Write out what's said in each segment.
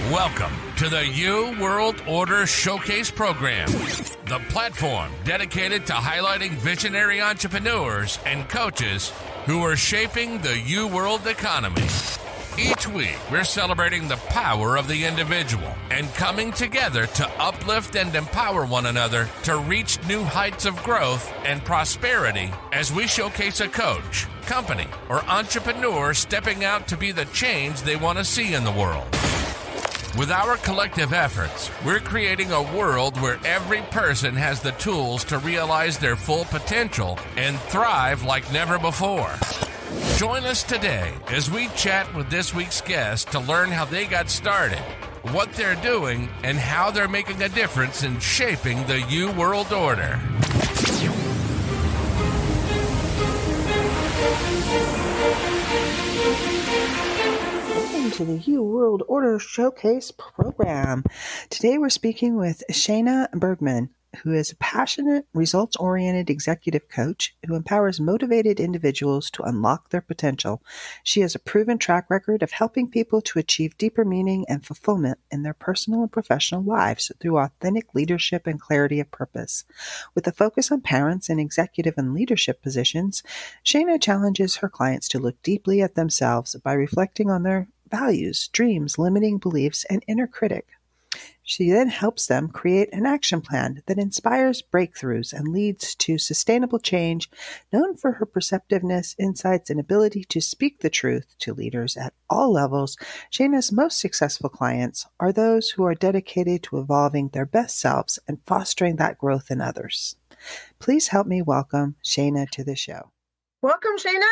Welcome to the U World Order Showcase Program, the platform dedicated to highlighting visionary entrepreneurs and coaches who are shaping the U World economy. Each week, we're celebrating the power of the individual and coming together to uplift and empower one another to reach new heights of growth and prosperity as we showcase a coach, company, or entrepreneur stepping out to be the change they want to see in the world. With our collective efforts, we're creating a world where every person has the tools to realize their full potential and thrive like never before. Join us today as we chat with this week's guest to learn how they got started, what they're doing, and how they're making a difference in shaping the U World Order. To the U World Order Showcase Program. Today we're speaking with Shayna Bergman, who is a passionate, results-oriented executive coach who empowers motivated individuals to unlock their potential. She has a proven track record of helping people to achieve deeper meaning and fulfillment in their personal and professional lives through authentic leadership and clarity of purpose. With a focus on parents in executive and leadership positions, Shayna challenges her clients to look deeply at themselves by reflecting on their values, dreams, limiting beliefs, and inner critic. She then helps them create an action plan that inspires breakthroughs and leads to sustainable change. Known for her perceptiveness, insights, and ability to speak the truth to leaders at all levels, Shayna's most successful clients are those who are dedicated to evolving their best selves and fostering that growth in others. Please help me welcome Shayna to the show. Welcome, Shayna.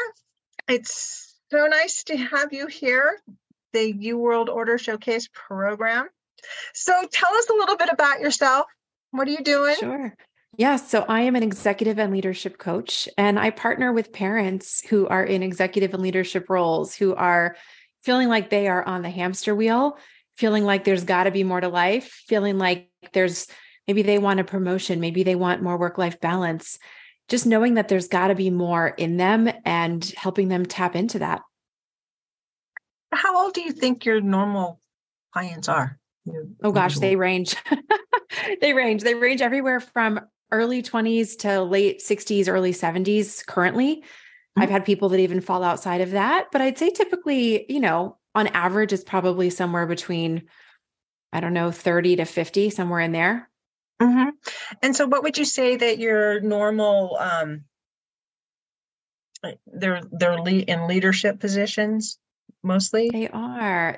It's so nice to have you here, the U World Order Showcase Program. So tell us a little bit about yourself. What are you doing? Sure. Yeah. So I am an executive and leadership coach, and I partner with parents who are in executive and leadership roles, who are feeling like they are on the hamster wheel, feeling like there's got to be more to life, feeling like maybe they want a promotion, maybe they want more work-life balance, just knowing that there's got to be more in them and helping them tap into that. How old do you think your normal clients are? Oh gosh, they range. They range everywhere from early 20s to late 60s, early 70s currently. Mm-hmm. I've had people that even fall outside of that, but I'd say typically, on average, it's probably somewhere between, 30 to 50, somewhere in there. Mm-hmm. And so what would you say that your normal, they're in leadership positions mostly? They are.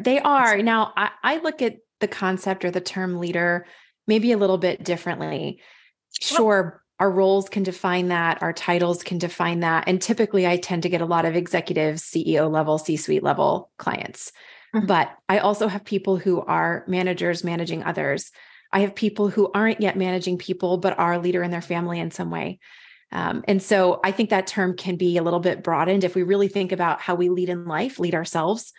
Now, I look at the concept or the term leader maybe a little bit differently. Sure, our roles can define that. Our titles can define that. And typically I tend to get a lot of executive, CEO level, C-suite level clients. Mm-hmm. But I also have people who are managers managing others. I have people who aren't yet managing people, but are a leader in their family in some way. And so I think that term can be a little bit broadened if we really think about how we lead in life, lead ourselves.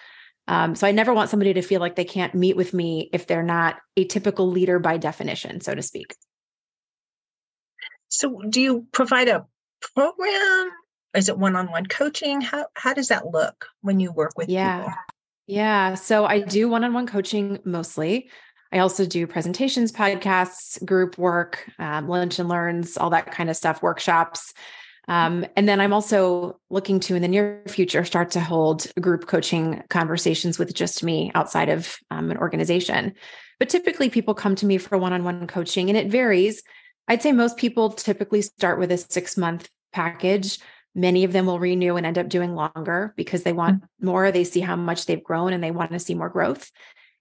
So I never want somebody to feel like they can't meet with me if they're not a typical leader by definition, so to speak. So do you provide a program? Is it one-on-one coaching? How does that look when you work with people? Yeah. So I do one-on-one coaching mostly. I also do presentations, podcasts, group work, lunch and learns, all that kind of stuff, workshops. And then I'm also looking to, in the near future, start to hold group coaching conversations with just me outside of an organization. But typically people come to me for one-on-one coaching, and it varies. I'd say most people typically start with a 6-month package. Many of them will renew and end up doing longer because they want more. They see how much they've grown and they want to see more growth.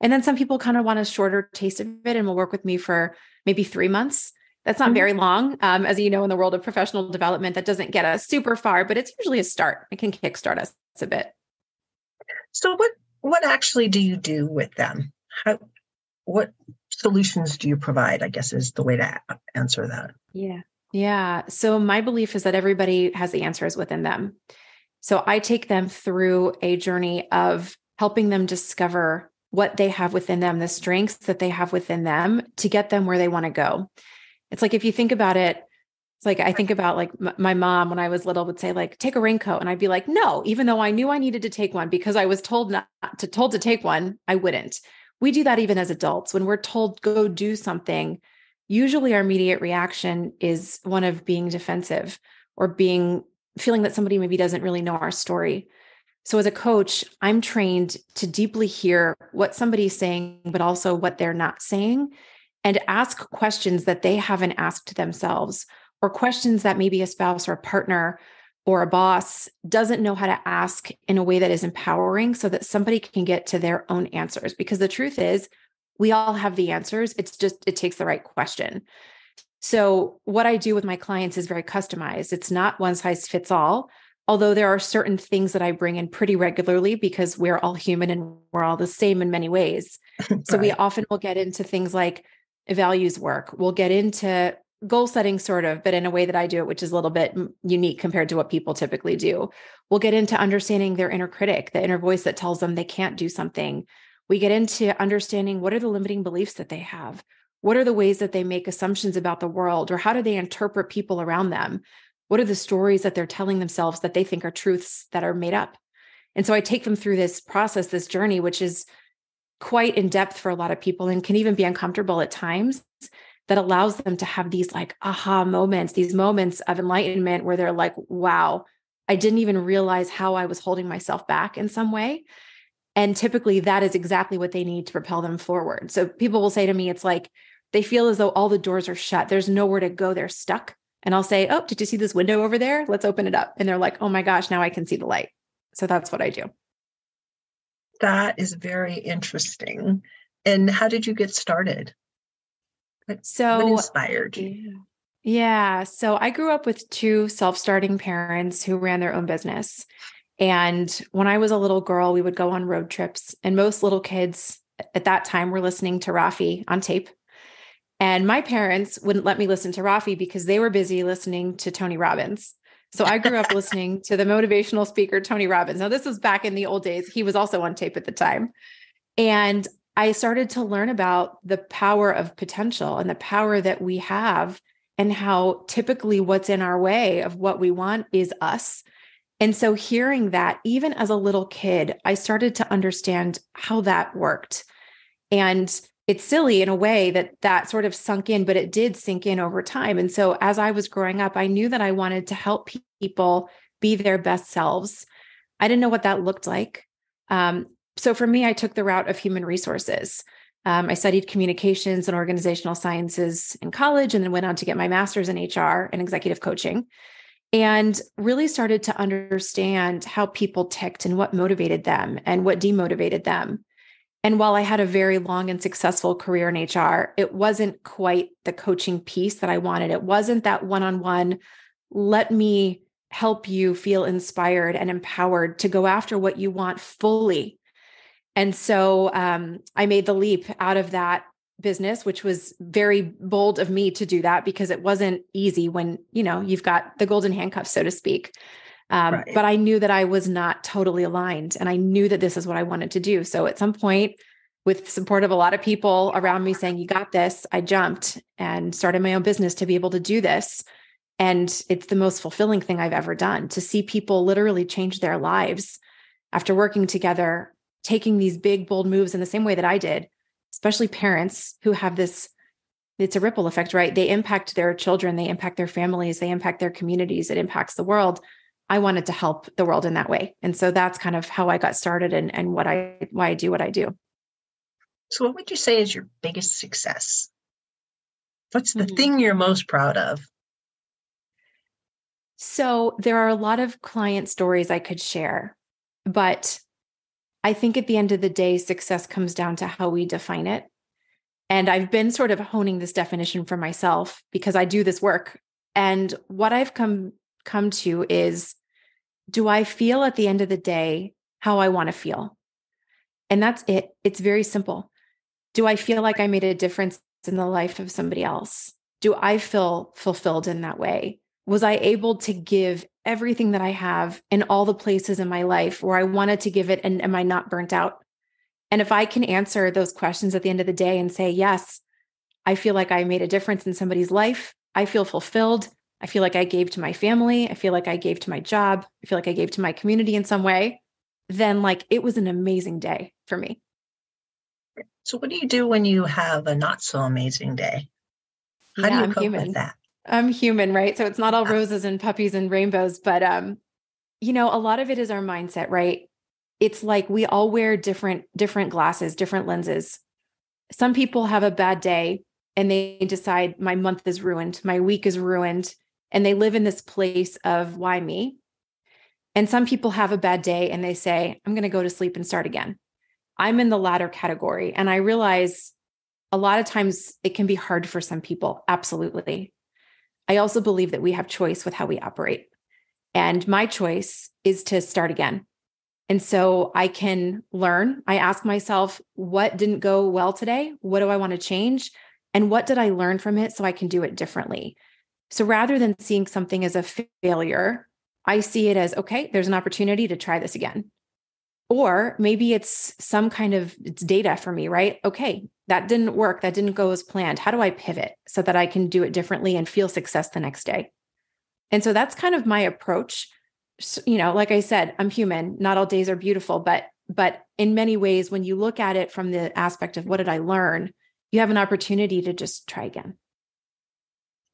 And then some people kind of want a shorter taste of it and will work with me for maybe 3 months. That's not very long. As you know, in the world of professional development, that doesn't get us super far, but it's usually a start. It can kickstart us a bit. So what actually do you do with them? What solutions do you provide, I guess, is the way to answer that. Yeah. So my belief is that everybody has the answers within them. So I take them through a journey of helping them discover what they have within them, the strengths that they have within them to get them where they want to go. It's like, if you think about it, it's like, I think about like my mom when I was little would say like, take a raincoat. And I'd be like, no, even though I knew I needed to take one because I was told to take one, I wouldn't. we do that even as adults. When we're told go do something, usually our immediate reaction is one of being defensive or feeling that somebody maybe doesn't really know our story. So as a coach, I'm trained to deeply hear what somebody's saying, but also what they're not saying, and ask questions that they haven't asked themselves, or questions that maybe a spouse or a partner or a boss doesn't know how to ask in a way that is empowering so that somebody can get to their own answers. Because the truth is, we all have the answers. It's just, it takes the right question. So what I do with my clients is very customized. It's not one size fits all, although there are certain things that I bring in pretty regularly because we're all human and we're all the same in many ways. So we often will get into things like values work. We'll get into goal setting sort of, but in a way that I do it, which is a little bit unique compared to what people typically do. We'll get into understanding their inner critic, the inner voice that tells them they can't do something. We get into understanding what are the limiting beliefs that they have? What are the ways that they make assumptions about the world, or how do they interpret people around them? What are the stories that they're telling themselves that they think are truths that are made up? And so I take them through this process, this journey, which is quite in depth for a lot of people and can even be uncomfortable at times, that allows them to have these like aha moments, these moments of enlightenment where they're like, wow, I didn't even realize how I was holding myself back in some way. And typically that is exactly what they need to propel them forward. So people will say to me, it's like, they feel as though all the doors are shut. There's nowhere to go. They're stuck. And I'll say, oh, did you see this window over there? Let's open it up. And they're like, oh my gosh, now I can see the light. So that's what I do. That is very interesting. And how did you get started? What inspired you? Yeah. So I grew up with two self-starting parents who ran their own business. And when I was a little girl, we would go on road trips, and most little kids at that time were listening to Rafi on tape. And my parents wouldn't let me listen to Rafi because they were busy listening to Tony Robbins. So I grew up listening to the motivational speaker, Tony Robbins. Now, this was back in the old days. He was also on tape at the time. And I started to learn about the power of potential and the power that we have, and how typically what's in our way of what we want is us. And so hearing that, even as a little kid, I started to understand how that worked. And it's silly in a way that sort of sunk in, but it did sink in over time. And so as I was growing up, I knew that I wanted to help people be their best selves. I didn't know what that looked like. So for me, I took the route of human resources. I studied communications and organizational sciences in college, and then went on to get my master's in HR and executive coaching, and really started to understand how people ticked and what motivated them and what demotivated them. And while I had a very long and successful career in HR, it wasn't quite the coaching piece that I wanted. It wasn't that one-on-one, let me help you feel inspired and empowered to go after what you want fully. And so I made the leap out of that business, which was very bold of me to do that because it wasn't easy when, you've got the golden handcuffs, so to speak. But I knew that I was not totally aligned, and I knew that this is what I wanted to do. So at some point, with support of a lot of people around me saying, you got this, I jumped and started my own business to be able to do this. And it's the most fulfilling thing I've ever done, to see people literally change their lives after working together, taking these big, bold moves in the same way that I did, especially parents who have this, it's a ripple effect, right? They impact their children, they impact their families, they impact their communities, it impacts the world. I wanted to help the world in that way. And so that's kind of how I got started and why I do what I do. So what would you say is your biggest success? What's the thing you're most proud of? So there are a lot of client stories I could share, but I think at the end of the day, success comes down to how we define it. And I've been sort of honing this definition for myself because I do this work. And what I've come to is, do I feel at the end of the day how I want to feel? And that's it. It's very simple. Do I feel like I made a difference in the life of somebody else? Do I feel fulfilled in that way? Was I able to give everything that I have in all the places in my life where I wanted to give it? And am I not burnt out? And if I can answer those questions at the end of the day and say, yes, I feel like I made a difference in somebody's life, I feel fulfilled, I feel like I gave to my family, I feel like I gave to my job, I feel like I gave to my community in some way, then like it was an amazing day for me. So what do you do when you have a not so amazing day? How do Yeah, you I'm cope with human. that? I'm human, right? So it's not all roses and puppies and rainbows, but a lot of it is our mindset, right? It's like we all wear different glasses, different lenses. Some people have a bad day and they decide my month is ruined, my week is ruined, and they live in this place of why me? And some people have a bad day and they say, I'm going to go to sleep and start again. I'm in the latter category. And I realize a lot of times it can be hard for some people. Absolutely. I also believe that we have choice with how we operate. And my choice is to start again. And so I can learn. I ask myself, what didn't go well today? What do I want to change? And what did I learn from it so I can do it differently? So rather than seeing something as a failure, I see it as, okay, there's an opportunity to try this again. Or maybe it's some kind of it's data for me, right? Okay, that didn't work. That didn't go as planned. How do I pivot so that I can do it differently and feel success the next day? And so that's kind of my approach. Like I said, I'm human. Not all days are beautiful, but in many ways, when you look at it from the aspect of what did I learn, you have an opportunity to just try again.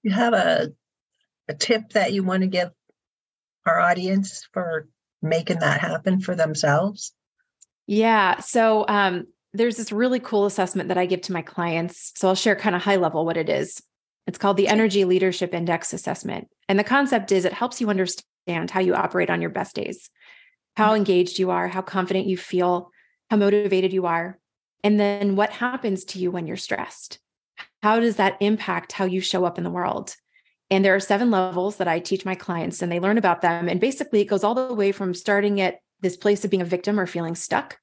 You have a tip that you want to give our audience for making that happen for themselves? Yeah. So there's this really cool assessment that I give to my clients. So I'll share kind of high level what it is. It's called the Energy Leadership Index Assessment. And the concept is it helps you understand how you operate on your best days, how engaged you are, how confident you feel, how motivated you are, and then what happens to you when you're stressed. How does that impact how you show up in the world? And there are 7 levels that I teach my clients and they learn about them. And basically, it goes all the way from starting at this place of being a victim or feeling stuck,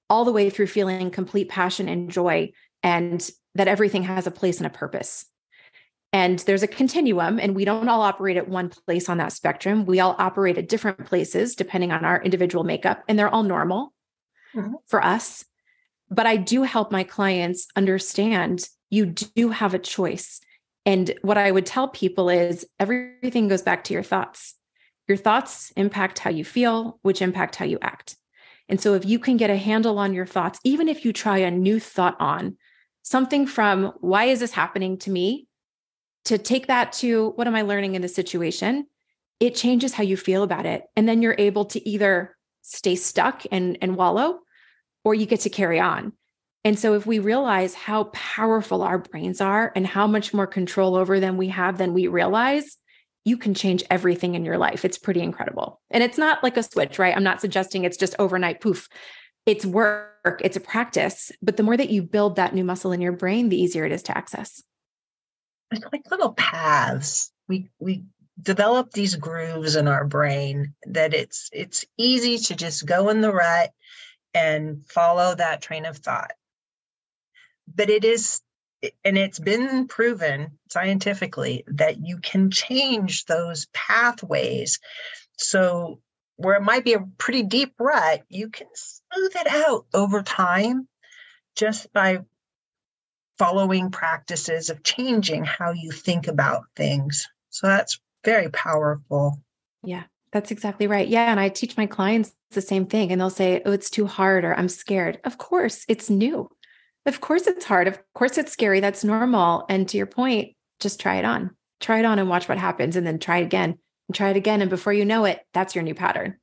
all the way through feeling complete passion and joy, and that everything has a place and a purpose. And there's a continuum, and we don't all operate at one place on that spectrum. We all operate at different places depending on our individual makeup, and they're all normal for us. But I do help my clients understand you do have a choice. And what I would tell people is everything goes back to your thoughts. Your thoughts impact how you feel, which impact how you act. And so if you can get a handle on your thoughts, even if you try a new thought on something from why is this happening to me, to take that to what am I learning in this situation, it changes how you feel about it. And then you're able to either stay stuck and wallow, or you get to carry on. And so if we realize how powerful our brains are and how much more control over them we have than we realize, you can change everything in your life. It's pretty incredible. And it's not like a switch, right? I'm not suggesting it's just overnight poof. It's work, it's a practice. But the more that you build that new muscle in your brain, the easier it is to access. It's like little paths. We develop these grooves in our brain that it's easy to just go in the rut and follow that train of thought. But it is, and it's been proven scientifically that you can change those pathways. So where it might be a pretty deep rut, you can smooth it out over time just by following practices of changing how you think about things. So that's very powerful. Yeah, that's exactly right. Yeah. And I teach my clients the same thing and they'll say, oh, it's too hard or I'm scared. Of course, it's new. Of course it's hard. Of course it's scary. That's normal. And to your point, just try it on. Try it on and watch what happens and then try it again and try it again. And before you know it, that's your new pattern.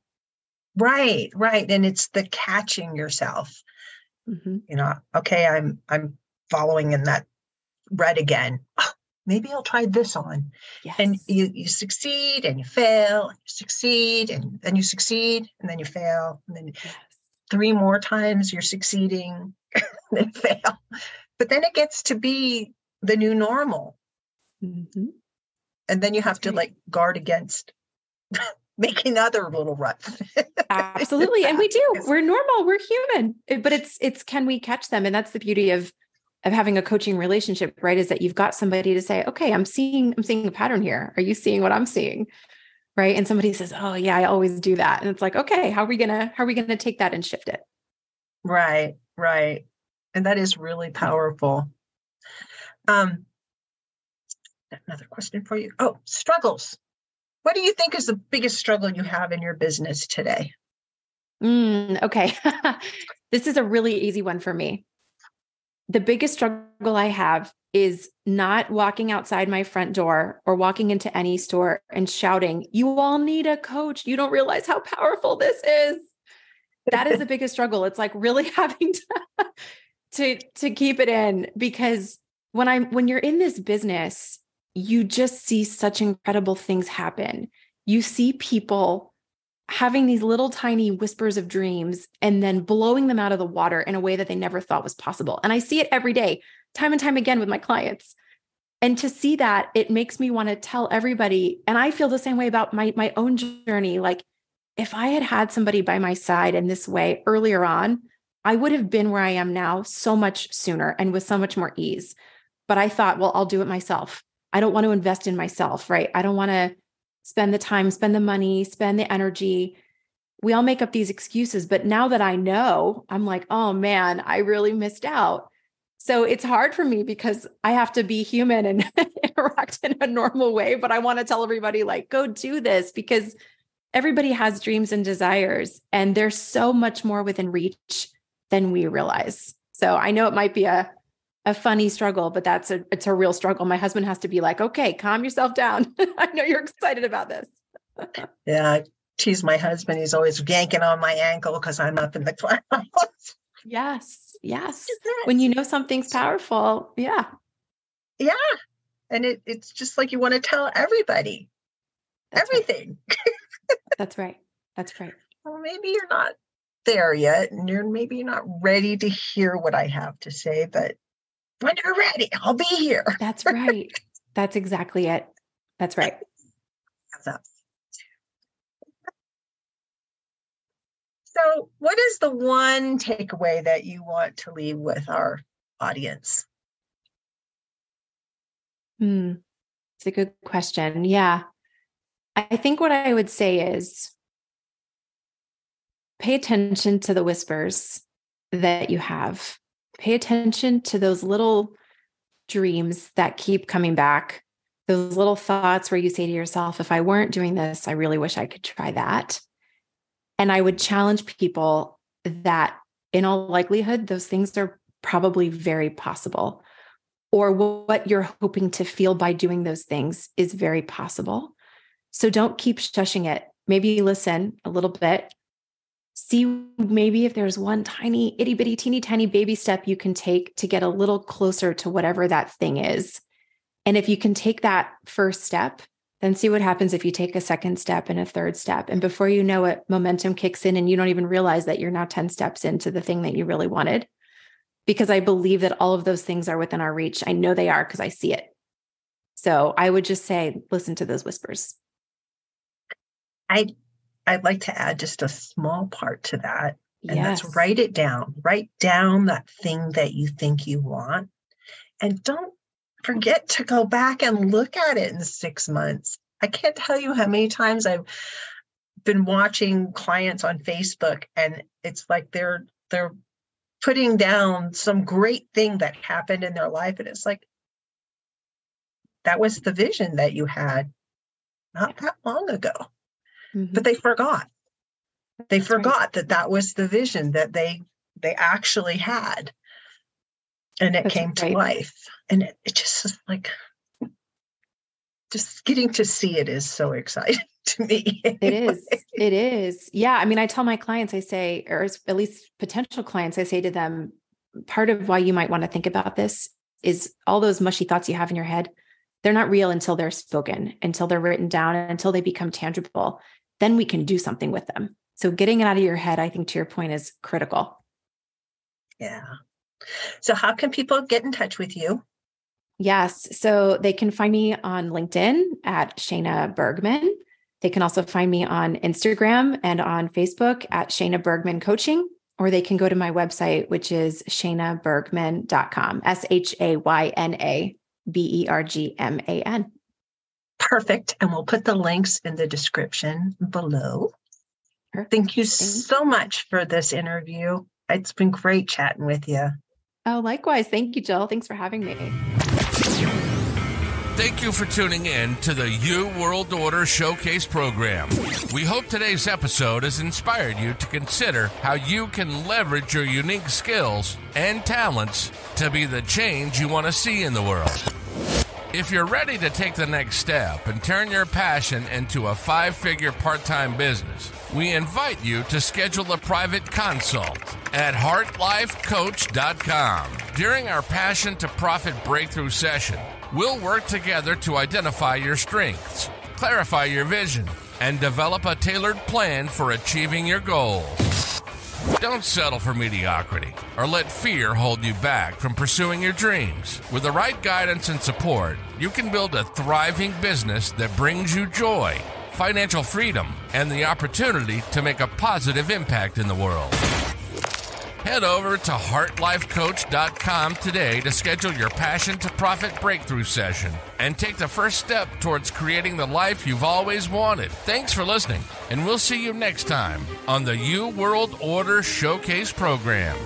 Right. And it's the catching yourself. Okay, I'm following in that rut again. Oh, maybe I'll try this on. Yes. And you succeed and you fail, you succeed and then you succeed and then you fail. And then 3 more times you're succeeding and then fail. But then it gets to be the new normal. Mm-hmm. And then you have to guard against making other little ruts. Absolutely. And we do. We're normal. We're human. But it's can we catch them? And that's the beauty of having a coaching relationship, right? Is that you've got somebody to say, okay, I'm seeing a pattern here. Are you seeing what I'm seeing? Right. And somebody says, oh yeah, I always do that. And it's like, okay, how are we gonna take that and shift it? Right. And that is really powerful. Another question for you. Oh, struggles. What do you think is the biggest struggle you have in your business today? Okay. This is a really easy one for me. the biggest struggle I have is not walking outside my front door or walking into any store and shouting, "You all need a coach. You don't realize how powerful this is." That is the biggest struggle. It's like really having to keep it in, because when you're in this business, you just see such incredible things happen. You see people having these little tiny whispers of dreams and then blowing them out of the water in a way that they never thought was possible. And I see it every day, time and time again with my clients. And to see that, it makes me want to tell everybody. And I feel the same way about my own journey. Like, if I had had somebody by my side in this way earlier on, I would have been where I am now so much sooner and with so much more ease. But I thought, well, I'll do it myself. I don't want to invest in myself, right? I don't want to spend the time, spend the money, spend the energy. We all make up these excuses. But now that I know, I'm like, oh man, I really missed out. So it's hard for me because I have to be human and interact in a normal way. But I want to tell everybody, like, go do this, because everybody has dreams and desires, and there's so much more within reach than we realize. So I know it might be a funny struggle, but it's a real struggle. My husband has to be like, okay, calm yourself down. I know you're excited about this. Yeah, I tease my husband. He's always yanking on my ankle because I'm up in the clouds. Yes. When you know something's powerful. Yeah. Yeah. And it's just like you want to tell everybody everything. Right. That's right. Well, maybe you're not there yet, and maybe you're not ready to hear what I have to say, but when you're ready, I'll be here. That's right. That's exactly it. That's right. So what is the one takeaway that you want to leave with our audience? It's a good question. Yeah. I think what I would say is pay attention to the whispers that you have. Pay attention to those little dreams that keep coming back, those little thoughts where you say to yourself, if I weren't doing this, I really wish I could try that. And I would challenge people that in all likelihood, those things are probably very possible, or what you're hoping to feel by doing those things is very possible. So don't keep shushing it. Maybe listen a little bit. See maybe if there's one tiny itty bitty teeny tiny baby step you can take to get a little closer to whatever that thing is. And if you can take that first step, then see what happens if you take a second step and a third step. And before you know it, momentum kicks in and you don't even realize that you're now 10 steps into the thing that you really wanted. Because I believe that all of those things are within our reach. I know they are because I see it. So I would just say, listen to those whispers. I'd like to add just a small part to that. And Yes. that's write it down. Write down that thing that you think you want. And don't forget to go back and look at it in 6 months. I can't tell you how many times I've been watching clients on Facebook, and it's like they're putting down some great thing that happened in their life. And it's like, that was the vision that you had not that long ago. Mm-hmm. But they forgot. They That's forgot that was the vision that they actually had. And it That's came to right. life. And it just is like, just getting to see it is so exciting to me. It is. It is. Yeah. I mean, I tell my clients, I say, or at least potential clients, I say to them, part of why you might want to think about this is all those mushy thoughts you have in your head. They're not real until they're spoken, until they're written down, until they become tangible. Then we can do something with them. So getting it out of your head, I think to your point, is critical. Yeah. So how can people get in touch with you? Yes. So they can find me on LinkedIn at Shayna Bergman. They can also find me on Instagram and on Facebook at Shayna Bergman Coaching, or they can go to my website, which is shaynabergman.com, ShaynaBergman. Perfect. And we'll put the links in the description below. Perfect. Thank you so much for this interview. It's been great chatting with you. Oh, likewise. Thank you, Jill. Thanks for having me. Thank you for tuning in to the You World Order Showcase program. We hope today's episode has inspired you to consider how you can leverage your unique skills and talents to be the change you want to see in the world. If you're ready to take the next step and turn your passion into a 5-figure part-time business, we invite you to schedule a private consult at heartlifecoach.com. During our Passion to Profit breakthrough session, we'll work together to identify your strengths, clarify your vision, and develop a tailored plan for achieving your goals. Don't settle for mediocrity or let fear hold you back from pursuing your dreams. With the right guidance and support, you can build a thriving business that brings you joy, financial freedom, and the opportunity to make a positive impact in the world. Head over to heartlifecoach.com today to schedule your Passion to Profit breakthrough session and take the first step towards creating the life you've always wanted. Thanks for listening, and we'll see you next time on the You World Order Showcase program.